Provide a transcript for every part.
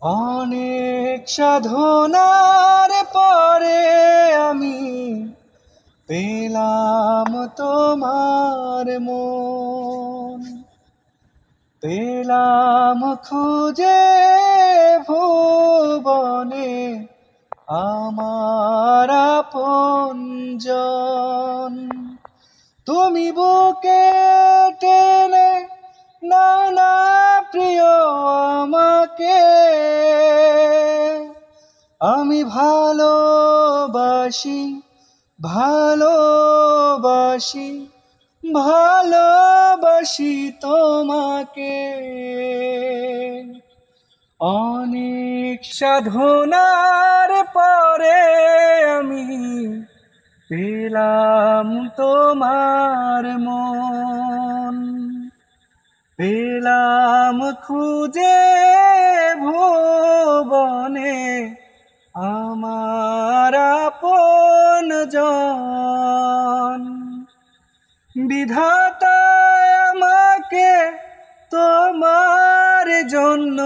অনেক সাধনার পরে আমি পেলাম তোমার মন, পেলাম খুঁজে ভুবনে আমার আপনজন। তুমি বুকে টেনে নাও না প্রিয় আমাকে, আমি ভালোবাসি ভালোবাসি ভালোবাসি তোমাকে। অনেক সাধনার পরে আমি পেলাম তোমার মন, পেলাম খুঁজে ভুবনে আমার আপনজন। বিধাতা আমাকে তোমার জন্য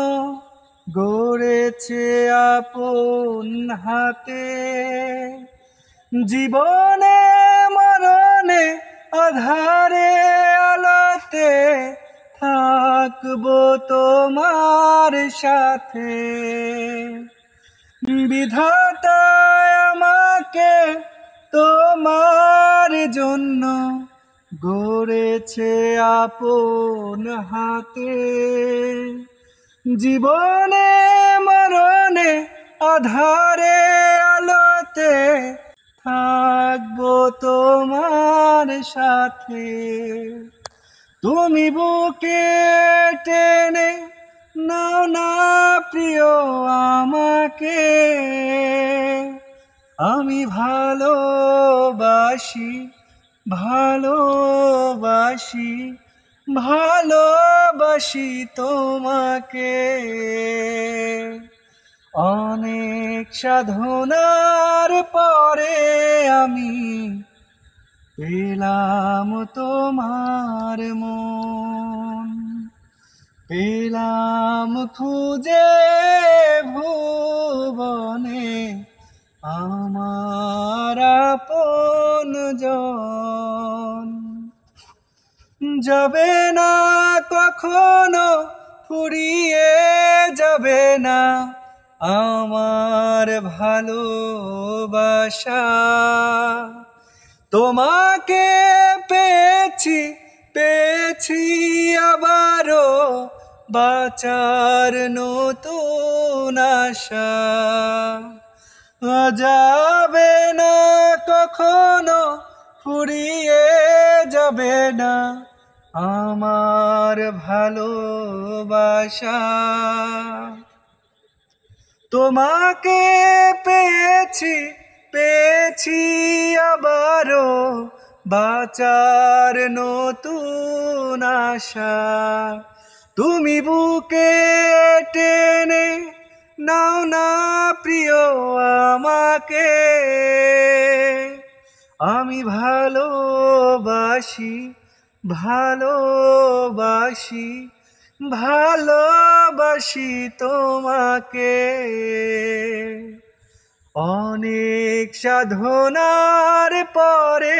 গড়েছে আপন হাতে, জীবনে মরণে আধারে আলোতে থাকবো তোমার সাথে। বিধাতা আমাকে তোমার জন্য গড়েছে আপন হাতে, জীবনে মরণে আধারে আলোতে থাকবো তোমার সাথে। তুমি বুকে টেনে নাও না প্রিয় আমাকে, আমি ভালোবাসি ভালোবাসি ভালোবাসি তোমাকে। অনেক সাধনার পরে আমি পেলাম তোমার মন, পেলাম খুঁজে ভুবনে আমার আপনজন। যাবে না কখনো ফুরিয়ে যাবে না আমার ভালোবাসা, তোমাকে পেয়েছি পেয়েছি আবারও বাঁচার নতুন আশা। যাবে না কখনো ফুরিয়ে যাবে না আমার ভালোবাসা, তোমাকে পেয়েছি পেয়েছি আবারও বাঁচার নতুন আশা। তুমি বুকে টেনে নাও না প্রিয় আমাকে, আমি ভালোবাসি ভালোবাসি ভালোবাসি তোমাকে। অনেক সাধনার পরে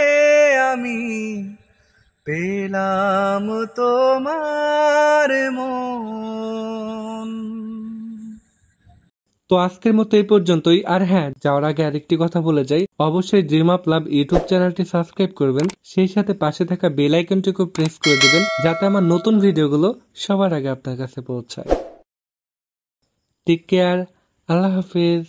আমি পেলাম তোমার মন। তো আজকের মতো এই পর্যন্তই। আর হ্যাঁ, যাওয়ার আগে আরেকটি কথা বলে যাই, অবশ্যই ড্রিম আপ লাভ ইউটিউব চ্যানেলটি সাবস্ক্রাইব করবেন, সেই সাথে পাশে থাকা বেল আইকনটিকেও প্রেস করে দিবেন যাতে আমার নতুন ভিডিওগুলো সবার আগে আপনার কাছে পৌঁছায়। টেক কেয়ার, আল্লাহ হাফেজ।